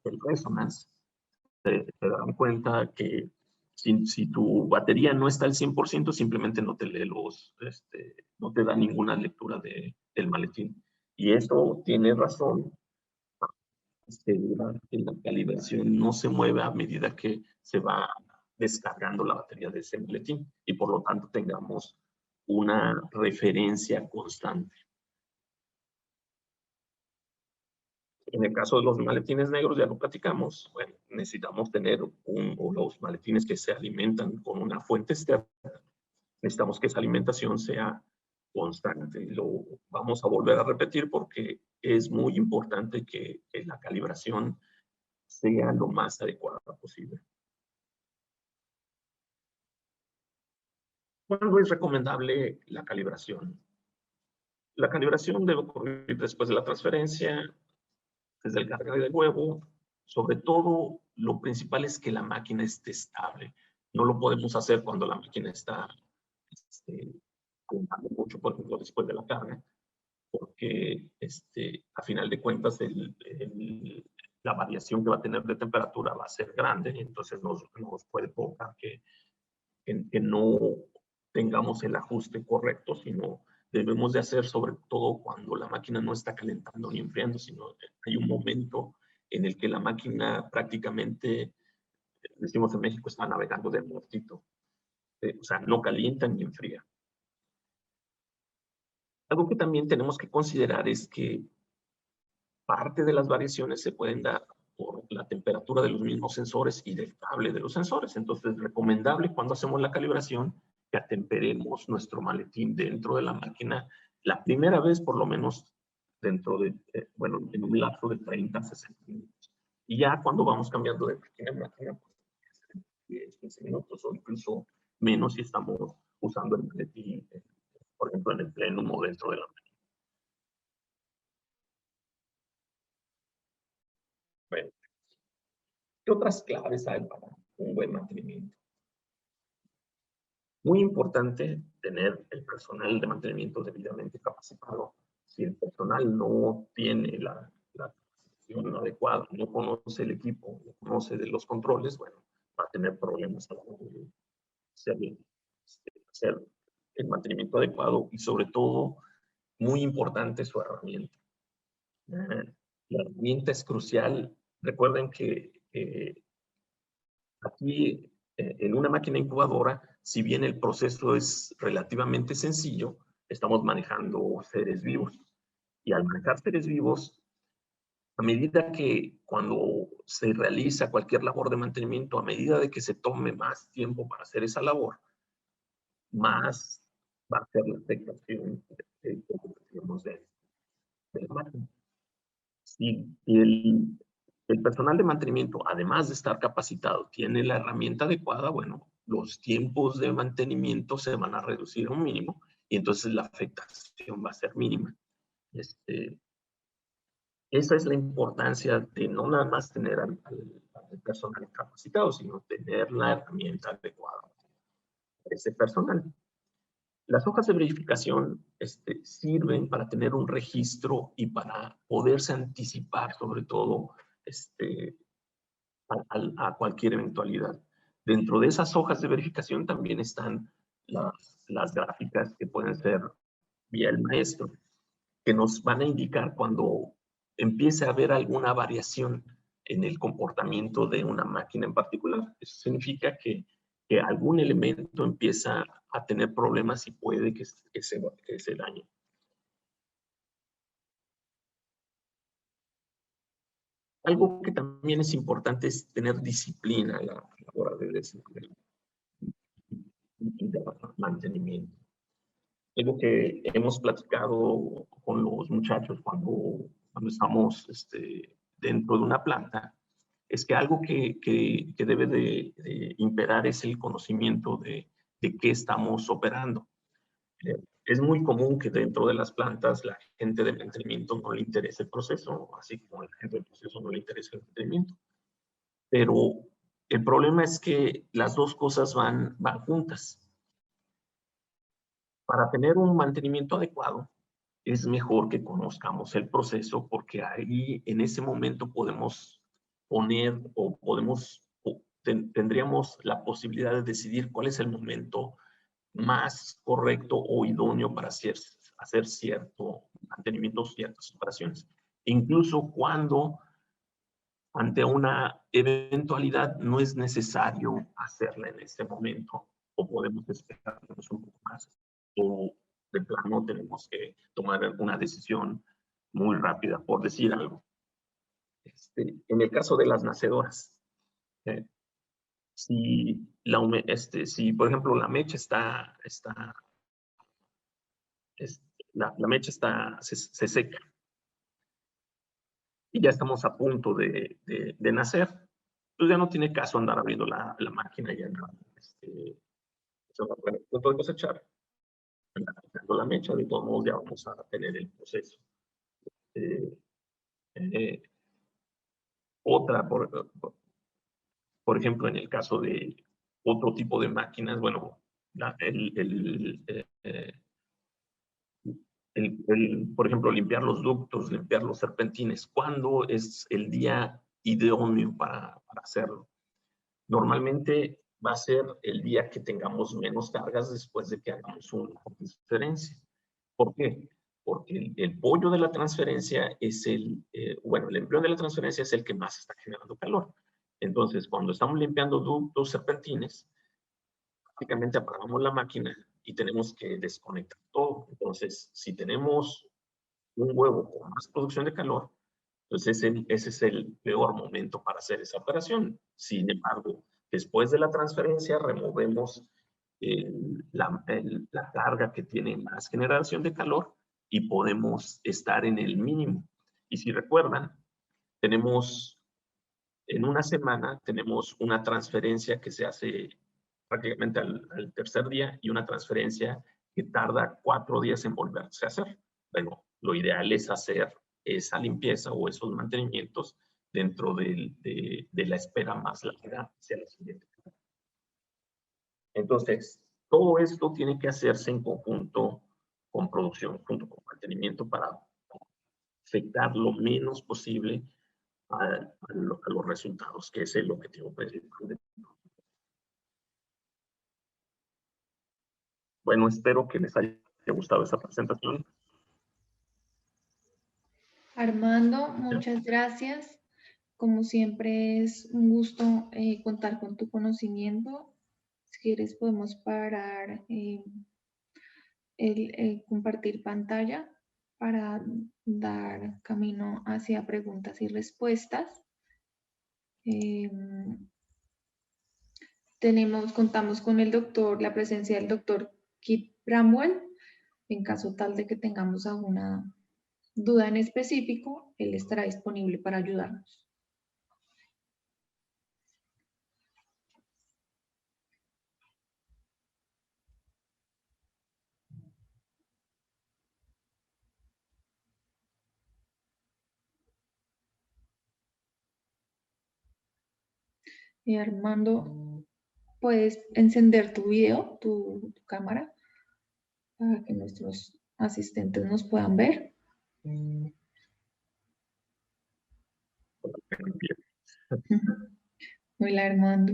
Resonance se darán cuenta que si tu batería no está al 100%, simplemente no te lee no te da ninguna lectura del maletín. Y eso tiene razón. La calibración no se mueve a medida que se va descargando la batería de ese maletín y por lo tanto tengamos una referencia constante. En el caso de los maletines negros, ya lo platicamos, bueno, necesitamos tener los maletines que se alimentan con una fuente externa. Necesitamos que esa alimentación sea constante. Lo vamos a volver a repetir porque es muy importante que la calibración sea lo más adecuada posible. ¿Cuándo es recomendable la calibración? La calibración debe ocurrir después de la transferencia, desde el carga de huevo. Sobre todo, lo principal es que la máquina esté estable. No lo podemos hacer cuando la máquina está calentando mucho, por ejemplo, después de la carga, porque a final de cuentas la variación que va a tener de temperatura va a ser grande, y entonces nos puede provocar que no tengamos el ajuste correcto, sino debemos de hacer sobre todo cuando la máquina no está calentando ni enfriando, sino hay un momento en el que la máquina prácticamente, decimos en México, está navegando de muertito. O sea, no calienta ni enfría. Algo que también tenemos que considerar es que parte de las variaciones se pueden dar por la temperatura de los mismos sensores y del cable de los sensores. Entonces, es recomendable cuando hacemos la calibración que atemperemos nuestro maletín dentro de la máquina la primera vez, por lo menos dentro de, en un lapso de 30 a 60 minutos. Y ya cuando vamos cambiando de máquina en máquina, pues 10, 15 minutos o incluso menos si estamos usando el maletín, por ejemplo, en el plenum o dentro de la máquina. Bueno, ¿qué otras claves hay para un buen mantenimiento? Muy importante tener el personal de mantenimiento debidamente capacitado. Si el personal no tiene la capacitación adecuada, no conoce el equipo, no conoce de los controles, bueno, va a tener problemas a la hora de hacer el mantenimiento adecuado y sobre todo, muy importante, su herramienta. La herramienta es crucial. Recuerden que aquí en una máquina incubadora, si bien el proceso es relativamente sencillo, estamos manejando seres vivos. Y al manejar seres vivos, a medida que cuando se realiza cualquier labor de mantenimiento, a medida de que se tome más tiempo para hacer esa labor, más va a ser la afectación de la máquina. Si el personal de mantenimiento, además de estar capacitado, tiene la herramienta adecuada, bueno, los tiempos de mantenimiento se van a reducir a un mínimo y entonces la afectación va a ser mínima. Esa es la importancia de no nada más tener al personal capacitado, sino tener la herramienta adecuada para ese personal. Las hojas de verificación sirven para tener un registro y para poderse anticipar, sobre todo, a cualquier eventualidad. Dentro de esas hojas de verificación también están las gráficas que pueden ser vía el maestro, que nos van a indicar cuando empiece a haber alguna variación en el comportamiento de una máquina en particular. Eso significa que algún elemento empieza a tener problemas y puede que se dañe. Algo que también es importante es tener disciplina a la hora de mantenimiento. Algo que hemos platicado con los muchachos cuando estamos dentro de una planta, es que algo que debe de imperar es el conocimiento de qué estamos operando. Es muy común que dentro de las plantas la gente de mantenimiento no le interese el proceso, así como a la gente del proceso no le interesa el mantenimiento. Pero el problema es que las dos cosas van juntas. Para tener un mantenimiento adecuado, es mejor que conozcamos el proceso, porque ahí en ese momento podemos poner tendríamos la posibilidad de decidir cuál es el momento más correcto o idóneo para hacer cierto mantenimiento, ciertas operaciones. Incluso cuando ante una eventualidad no es necesario hacerla en este momento, o podemos esperarnos un poco más, o de plano tenemos que tomar una decisión muy rápida, por decir algo. En el caso de las nacedoras, si por ejemplo la mecha la mecha se seca y ya estamos a punto de nacer, pues ya no tiene caso andar abriendo la máquina y andar punto de cosechar. La mecha, de todos modos ya vamos a tener el proceso. Otra, por ejemplo, en el caso de otro tipo de máquinas, bueno, por ejemplo, limpiar los ductos, limpiar los serpentines. ¿Cuándo es el día idóneo para hacerlo? Normalmente va a ser el día que tengamos menos cargas después de que hagamos una transferencia. ¿Por qué? Porque el pollo de la transferencia es el embrión de la transferencia es el que más está generando calor. Entonces, cuando estamos limpiando ductos, serpentines, prácticamente apagamos la máquina y tenemos que desconectar todo. Entonces, si tenemos un huevo con más producción de calor, entonces ese es el peor momento para hacer esa operación. Sin embargo, después de la transferencia removemos la carga que tiene más generación de calor y podemos estar en el mínimo. Y si recuerdan, en una semana tenemos una transferencia que se hace prácticamente al tercer día y una transferencia que tarda 4 días en volverse a hacer. Bueno, lo ideal es hacer esa limpieza o esos mantenimientos dentro de la espera más larga hacia la siguiente. Entonces, todo esto tiene que hacerse en conjunto con producción, junto con mantenimiento, para afectar lo menos posible a los resultados, que es el objetivo principal. Bueno, espero que les haya gustado esta presentación. Armando, muchas gracias. Como siempre es un gusto contar con tu conocimiento. Si quieres podemos parar el compartir pantalla para dar camino hacia preguntas y respuestas. Contamos con la presencia del doctor Kit Bramwell. En caso tal de que tengamos alguna duda en específico, él estará disponible para ayudarnos. Armando, puedes encender tu video, tu cámara, para que nuestros asistentes nos puedan ver. Hola, Armando.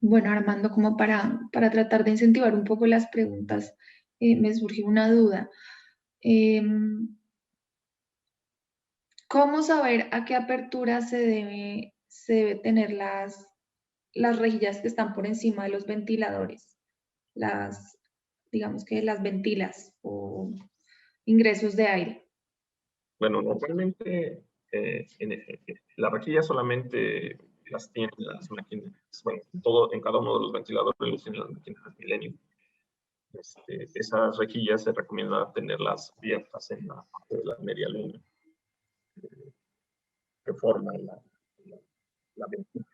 Bueno, Armando, como para tratar de incentivar un poco las preguntas, me surgió una duda. ¿Cómo saber a qué apertura se debe tener las rejillas que están por encima de los ventiladores? Digamos que las ventilas o ingresos de aire. Bueno, normalmente las rejillas solamente las tienen las máquinas, bueno, en cada uno de los ventiladores los tienen las máquinas Millennium. Esas rejillas se recomienda tenerlas abiertas en la parte de la media luna, que forma la ventila,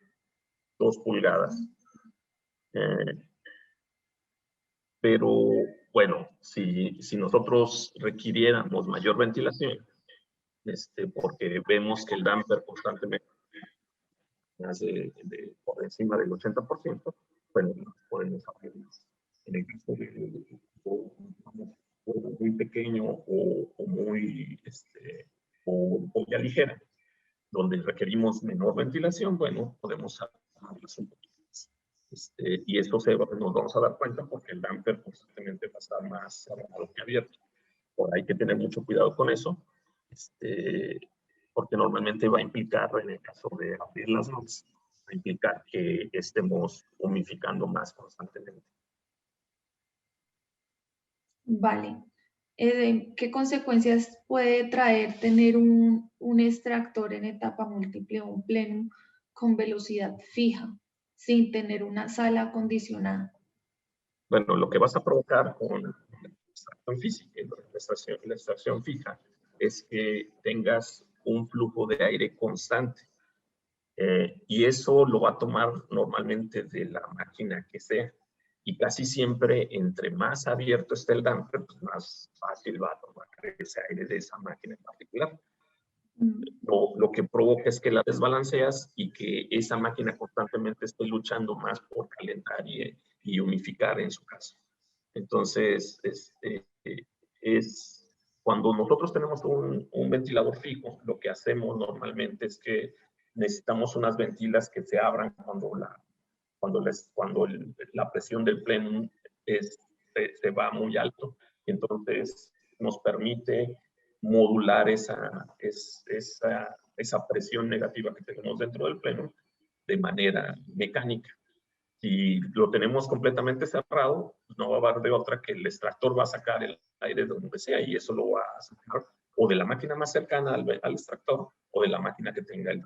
2 pulgadas. Pero bueno, si nosotros requiriéramos mayor ventilación, porque vemos que el damper constantemente hace por encima del 80%, bueno, podemos abrir más. En el caso de muy pequeño o muy o ya ligera, donde requerimos menor ventilación, bueno, podemos abrirlas un poquito más. Y esto nos vamos a dar cuenta porque el damper constantemente va a estar más cerrado que abierto. Hay que tener mucho cuidado con eso, porque normalmente va a implicar, en el caso de abrir las luces, va a implicar que estemos humidificando más constantemente. Vale. ¿Qué consecuencias puede traer tener un extractor en etapa múltiple o un plenum con velocidad fija, sin tener una sala acondicionada? Bueno, lo que vas a provocar con la extracción física, la extracción fija, es que tengas un flujo de aire constante. Y eso lo va a tomar normalmente de la máquina que sea. Y casi siempre, entre más abierto esté el damper, pues más fácil va a tomar ese aire de esa máquina en particular. Lo que provoca es que la desbalanceas y que esa máquina constantemente esté luchando más por calentar y humidificar en su caso. Entonces, cuando nosotros tenemos un ventilador fijo, lo que hacemos normalmente es que necesitamos unas ventilas que se abran cuando la presión del plenum se va muy alto. Entonces, nos permite modular esa presión negativa que tenemos dentro del plenum de manera mecánica. Si lo tenemos completamente cerrado, pues no va a haber de otra que el extractor va a sacar el aire de donde sea y eso lo va a sacar o de la máquina más cercana al extractor o de la máquina que tenga el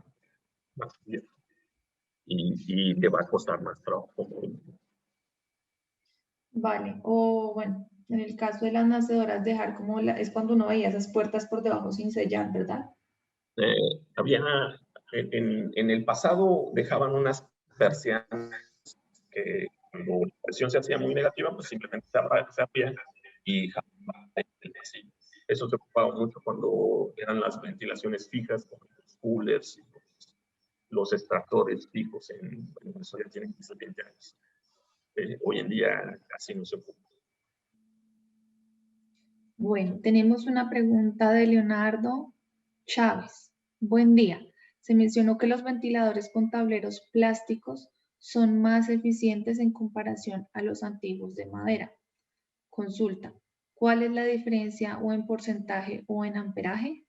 más abierto. Y le va a costar más trabajo. Vale. O bueno, en el caso de las nacedoras, dejar como es cuando uno veía esas puertas por debajo sin sellar, ¿verdad? Había, en el pasado dejaban unas persianas que cuando la presión se hacía muy negativa, pues simplemente se abrían y jamás el pasillo. Eso se ocupaba mucho cuando eran las ventilaciones fijas, como los coolers y los extractores fijos. Bueno, eso ya tienen 15, 20 años. Hoy en día casi no se ocupa. Bueno, tenemos una pregunta de Leonardo Chávez. Buen día. Se mencionó que los ventiladores con tableros plásticos son más eficientes en comparación a los antiguos de madera. Consulta. ¿Cuál es la diferencia o en porcentaje o en amperaje?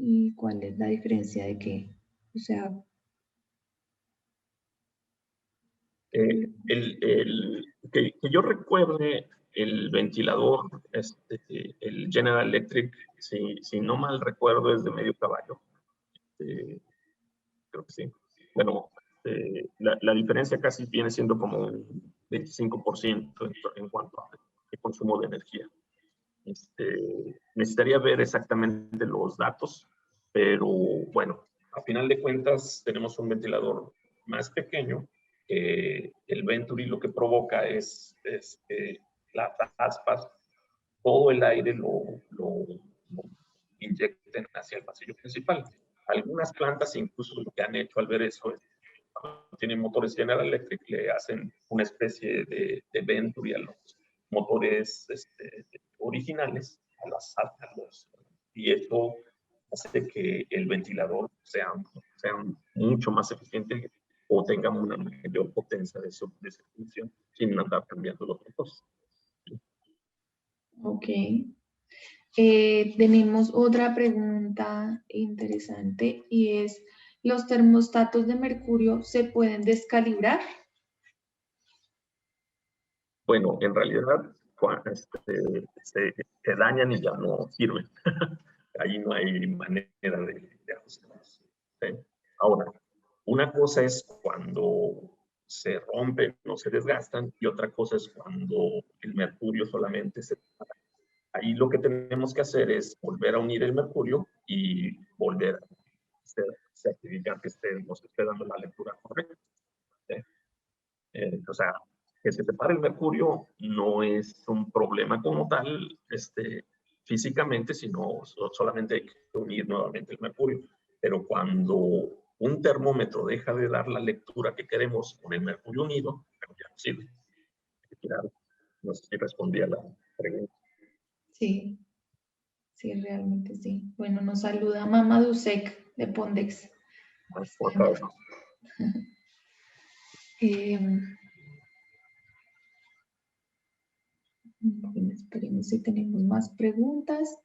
¿Y cuál es la diferencia de qué? O sea, que yo recuerde, el ventilador, el General Electric, si no mal recuerdo, es de medio caballo. Creo que sí. Bueno, la diferencia casi viene siendo como un 25% en cuanto a consumo de energía. Necesitaría ver exactamente los datos, pero bueno, a final de cuentas tenemos un ventilador más pequeño. El Venturi lo que provoca es las aspas, todo el aire lo inyecten hacia el pasillo principal. Algunas plantas incluso lo que han hecho al ver eso es, tienen motores General Electric, le hacen una especie de Venturi a los motores originales, y esto hace que el ventilador sea mucho más eficiente o tenga una mayor potencia de función sin andar cambiando los otros. ok. Tenemos otra pregunta interesante y es, ¿los termostatos de mercurio se pueden descalibrar? Bueno, en realidad se dañan y ya no sirven. Ahí no hay manera de ajustarlos. ¿Sí? Ahora, una cosa es cuando se rompen o se desgastan y otra cosa es cuando el mercurio solamente se... Ahí lo que tenemos que hacer es volver a unir el mercurio y volver a certificar que nos esté dando la lectura correcta. ¿Sí? O sea, que se separe el mercurio no es un problema como tal físicamente, sino solamente hay que unir nuevamente el mercurio. Pero cuando un termómetro deja de dar la lectura que queremos con el mercurio unido, ya no sirve. No sé si respondí a la pregunta. Sí, sí, realmente sí. Bueno, nos saluda Mama Dusek de Pondex. Por favor. Bueno, esperemos si tenemos más preguntas.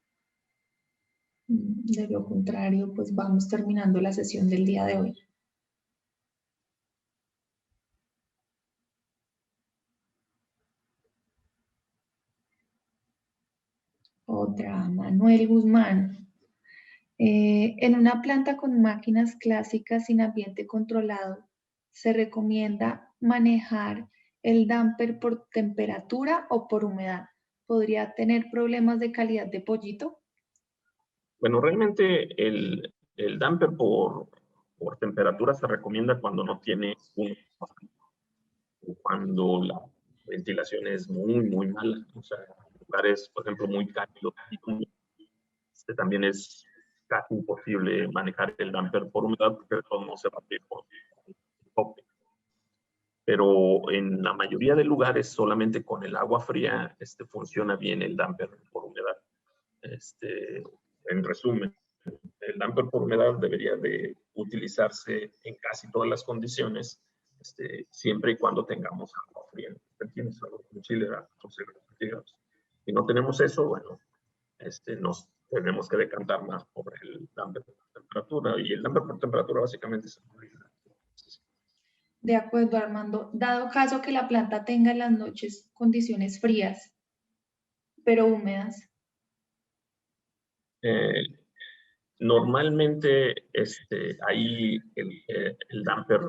De lo contrario, pues vamos terminando la sesión del día de hoy. Otra, Manuel Guzmán. En una planta con máquinas clásicas sin ambiente controlado, ¿se recomienda manejar el damper por temperatura o por humedad? ¿Podría tener problemas de calidad de pollito? Bueno, realmente el damper por temperatura se recomienda cuando no tiene cuando la ventilación es muy mala. O sea, lugares, por ejemplo, muy cálidos. También es casi imposible manejar el damper por humedad porque todo no se va a abrir por el tope. Pero en la mayoría de lugares, solamente con el agua fría funciona bien el damper por humedad. En resumen, el damper por humedad debería de utilizarse en casi todas las condiciones, siempre y cuando tengamos agua fría. ¿Entiendes? En Chile era 14 grados. Si no tenemos eso, bueno, nos tenemos que decantar más por el damper por temperatura. Y el damper por temperatura básicamente es De acuerdo, Armando. Dado caso que la planta tenga en las noches condiciones frías, pero húmedas. Normalmente ahí el damper,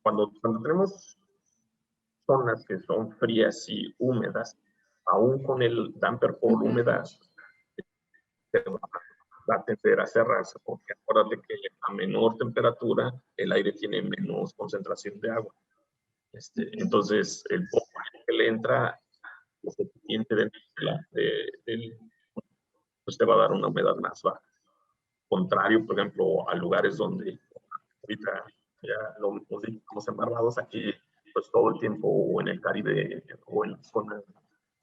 cuando tenemos zonas que son frías y húmedas, aún con el damper por humedad, va a tender a cerrarse, porque acuérdate que a menor temperatura el aire tiene menos concentración de agua. Entonces, el poco aire que le entra, lo suficiente pues te va a dar una humedad más baja. Contrario, por ejemplo, a lugares donde ahorita ya nos estamos embarrados aquí, pues todo el tiempo, o en el Caribe, o en la zona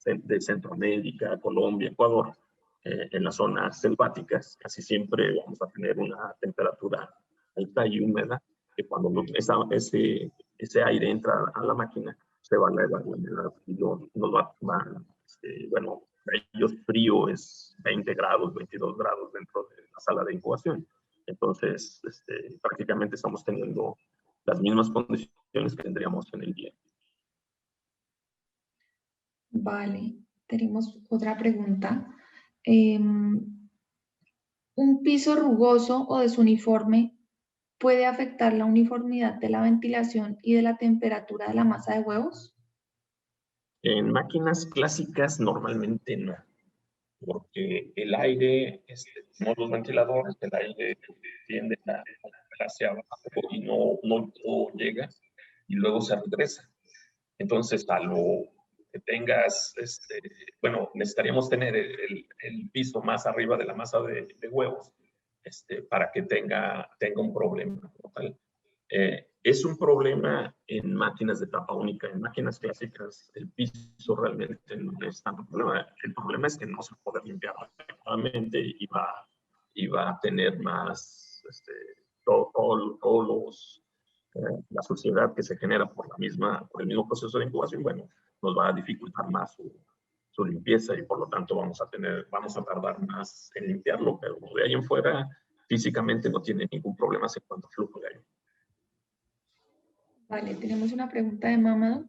de Centroamérica, Colombia, Ecuador, en las zonas selváticas, casi siempre vamos a tener una temperatura alta y húmeda, que cuando ese aire entra a la máquina, se va a elevar la humedad y nos va bueno, para ellos frío es 20 grados, 22 grados dentro de la sala de incubación. Entonces, prácticamente estamos teniendo las mismas condiciones que tendríamos en el día. Vale, tenemos otra pregunta. ¿Un piso rugoso o desuniforme puede afectar la uniformidad de la ventilación y de la temperatura de la masa de huevos? En máquinas clásicas normalmente no, porque el aire, no los ventiladores, el aire tiende a hacia abajo y no llega y luego se regresa. Entonces, a lo que tengas, bueno, necesitaríamos tener el piso más arriba de la masa de huevos para que tenga un problema como tal. Es un problema en máquinas de tapa única. En máquinas clásicas, el piso realmente no es tanto problema. El problema es que no se puede limpiar adecuadamente y va a tener más, todos la suciedad que se genera por el mismo proceso de incubación, bueno, nos va a dificultar más su limpieza y por lo tanto vamos a tardar más en limpiarlo, pero de ahí en fuera físicamente no tiene ningún problema en cuanto a flujo de aire. Vale, tenemos una pregunta de Mamá.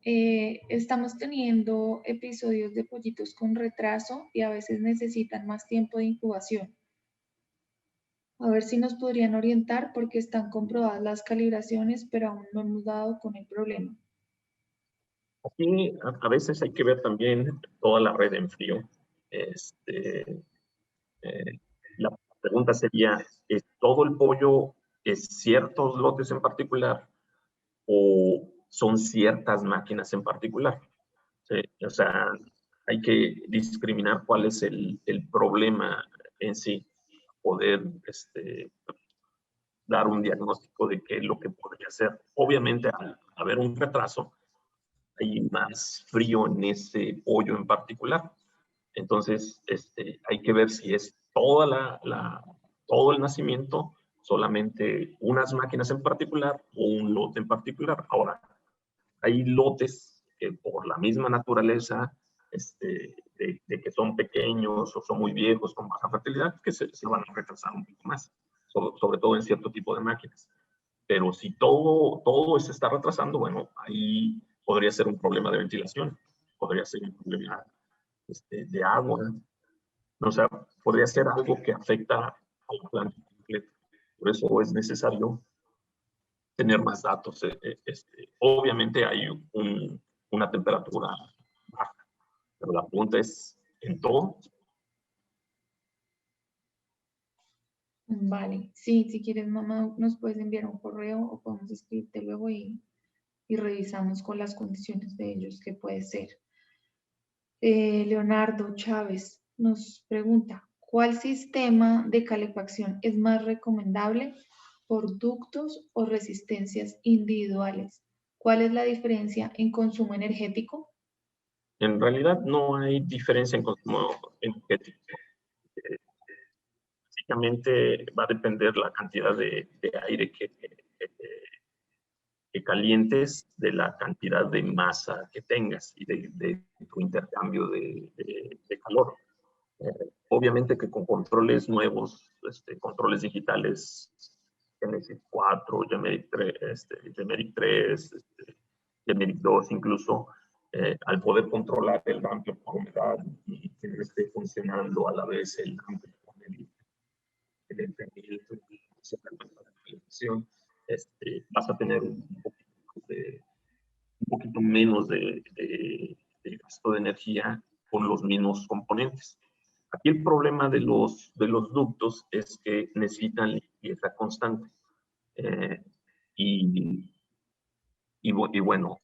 Estamos teniendo episodios de pollitos con retraso y a veces necesitan más tiempo de incubación. A ver si nos podrían orientar porque están comprobadas las calibraciones, pero aún no hemos dado con el problema. Aquí a veces hay que ver también toda la red en frío. La pregunta sería, ¿es todo el pollo, es ciertos lotes en particular o son ciertas máquinas en particular? ¿Sí? O sea, hay que discriminar cuál es el problema en sí, poder dar un diagnóstico de qué es lo que podría ser. Obviamente, al haber un retraso, hay más frío en ese pollo en particular. Entonces, hay que ver si es todo el nacimiento, solamente unas máquinas en particular o un lote en particular. Ahora, hay lotes que por la misma naturaleza de que son pequeños o son muy viejos con baja fertilidad, que se van a retrasar un poco más, sobre todo en cierto tipo de máquinas. Pero si todo se está retrasando, bueno, ahí podría ser un problema de ventilación, podría ser un problema de agua, o sea, podría ser algo que afecta a la planta completa. Por eso es necesario tener más datos. Obviamente hay una temperatura baja, pero la pregunta es, ¿en todo? Vale, sí, si quieres, Mamá, nos puedes enviar un correo o podemos escribirte luego y revisamos con las condiciones de ellos qué puede ser. Leonardo Chávez nos pregunta, ¿cuál sistema de calefacción es más recomendable por ductos o resistencias individuales? ¿Cuál es la diferencia en consumo energético? En realidad no hay diferencia en consumo energético. Básicamente va a depender la cantidad de aire que calientes de la cantidad de masa que tengas y de tu intercambio de calor. Obviamente que con controles nuevos, controles digitales, Genesis 4, Gemeric 3, Gemeric 3, Gemeric 2 incluso, al poder controlar el damping por humedad y que no esté funcionando a la vez el damping con el enfriamiento y la calefacción, vas a tener un poquito menos de gasto de energía con los mismos componentes. Aquí el problema de los ductos es que necesitan limpieza constante. Y bueno,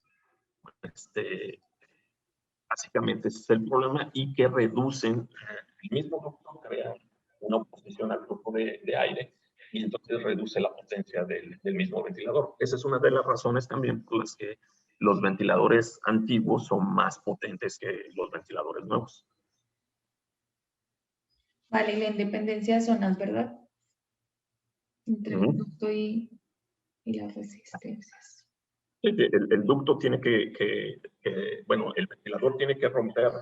básicamente ese es el problema y que reducen, el mismo ducto crea una oposición al flujo de aire y entonces reduce la potencia del mismo ventilador. Esa es una de las razones también por las que los ventiladores antiguos son más potentes que los ventiladores nuevos. Vale, la independencia de zonas, ¿verdad? Entre el ducto y las resistencias. El ducto tiene bueno, el ventilador tiene que romper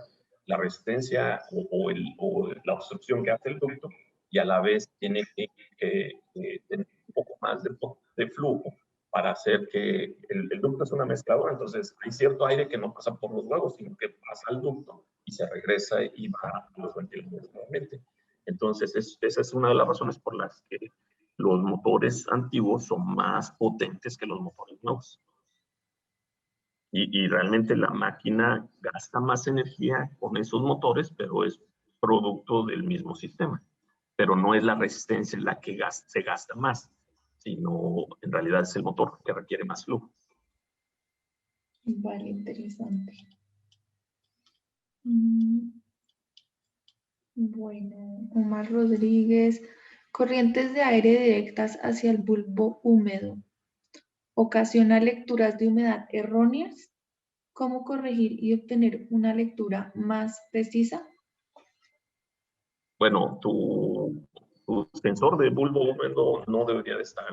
la resistencia o la obstrucción que hace el ducto y a la vez tiene que tener un poco más de flujo para hacer que el ducto es una mezcladora, entonces hay cierto aire que no pasa por los huevos, sino que pasa al ducto y se regresa y va a los ventiladores nuevamente. Entonces, esa es una de las razones por las que los motores antiguos son más potentes que los motores nuevos. Y realmente la máquina gasta más energía con esos motores, pero es producto del mismo sistema. Pero no es la resistencia la que se gasta más, sino en realidad es el motor que requiere más flujo. Vale, interesante. Bueno, Omar Rodríguez, corrientes de aire directas hacia el bulbo húmedo. ¿Ocasiona lecturas de humedad erróneas? ¿Cómo corregir y obtener una lectura más precisa? Bueno, tu sensor de bulbo húmedo no debería de estar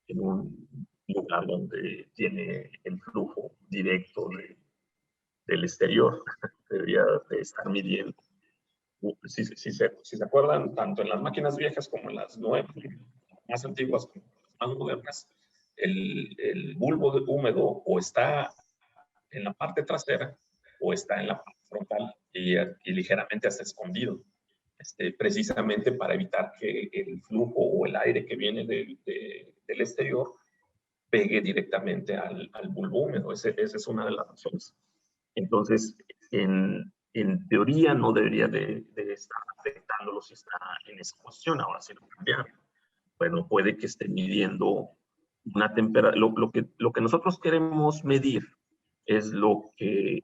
en un lugar donde tiene el flujo directo del exterior. debería de estar midiendo. Si se acuerdan, tanto en las máquinas viejas como en las nuevas, más antiguas, como las más modernas, el bulbo húmedo o está en la parte trasera o está en la parte frontal y ligeramente hasta escondido, precisamente para evitar que el flujo o el aire que viene del exterior pegue directamente al bulbo húmedo. Esa es una de las razones. Entonces, en teoría no debería de estar afectándolo si está en esa posición. Ahora, si lo cambiaron, bueno, puede que esté midiendo una temperatura. Lo que nosotros queremos medir es lo que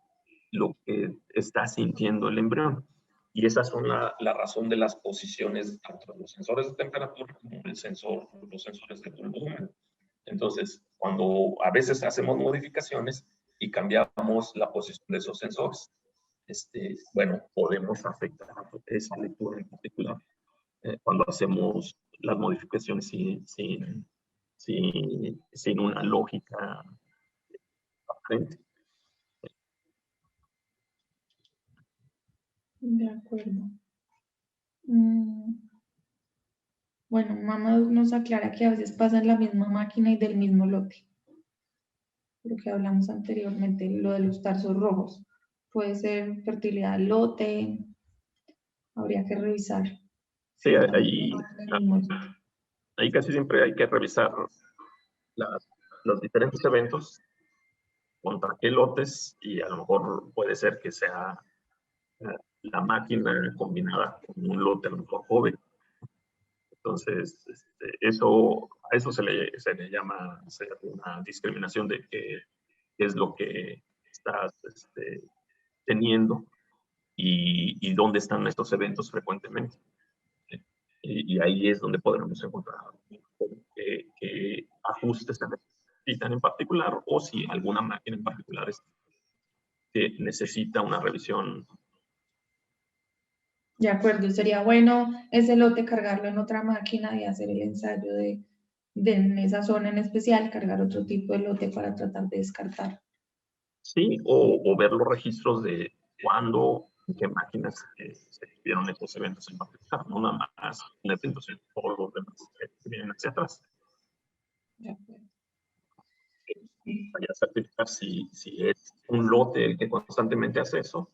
está sintiendo el embrión. Y esas son la razón de las posiciones, tanto los sensores de temperatura como los sensores de bulbo húmedo. Entonces, cuando a veces hacemos modificaciones y cambiamos la posición de esos sensores, bueno, podemos afectar esa lectura en particular cuando hacemos las modificaciones sin una lógica aparente. De acuerdo. Bueno, mamá nos aclara que a veces pasa en la misma máquina y del mismo lote. Lo que hablamos anteriormente, lo de los tarzos rojos. Puede ser fertilidad del lote. Habría que revisar. Sí, ahí casi siempre hay que revisar los diferentes eventos contra qué lotes, y a lo mejor puede ser que sea la máquina combinada con un lote a lo mejor joven. Entonces, a eso se le llama una discriminación de qué es lo que estás teniendo y dónde están estos eventos frecuentemente. Y ahí es donde podremos encontrar qué ajustes se necesitan en particular, o si alguna máquina en particular necesita una revisión. De acuerdo, sería bueno ese lote cargarlo en otra máquina y hacer el ensayo de en esa zona en especial, cargar otro tipo de lote para tratar de descartar. Sí, o ver los registros de cuándo, en qué máquinas se vieron estos eventos en particular, no nada más un evento, sino todos los demás que vienen hacia atrás. De acuerdo. Para certificar si es un lote el que constantemente hace eso,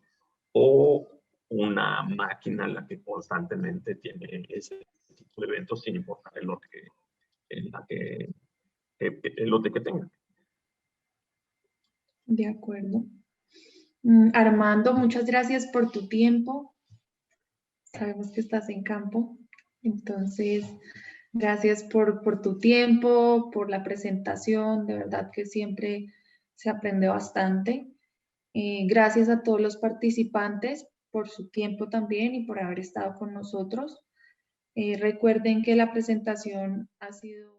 o una máquina la que constantemente tiene ese tipo de eventos sin importar el lote que tenga. De acuerdo. Armando, muchas gracias por tu tiempo. Sabemos que estás en campo, entonces gracias por tu tiempo, por la presentación. De verdad que siempre se aprende bastante. Gracias a todos los participantes por su tiempo también y por haber estado con nosotros. Recuerden que la presentación ha sido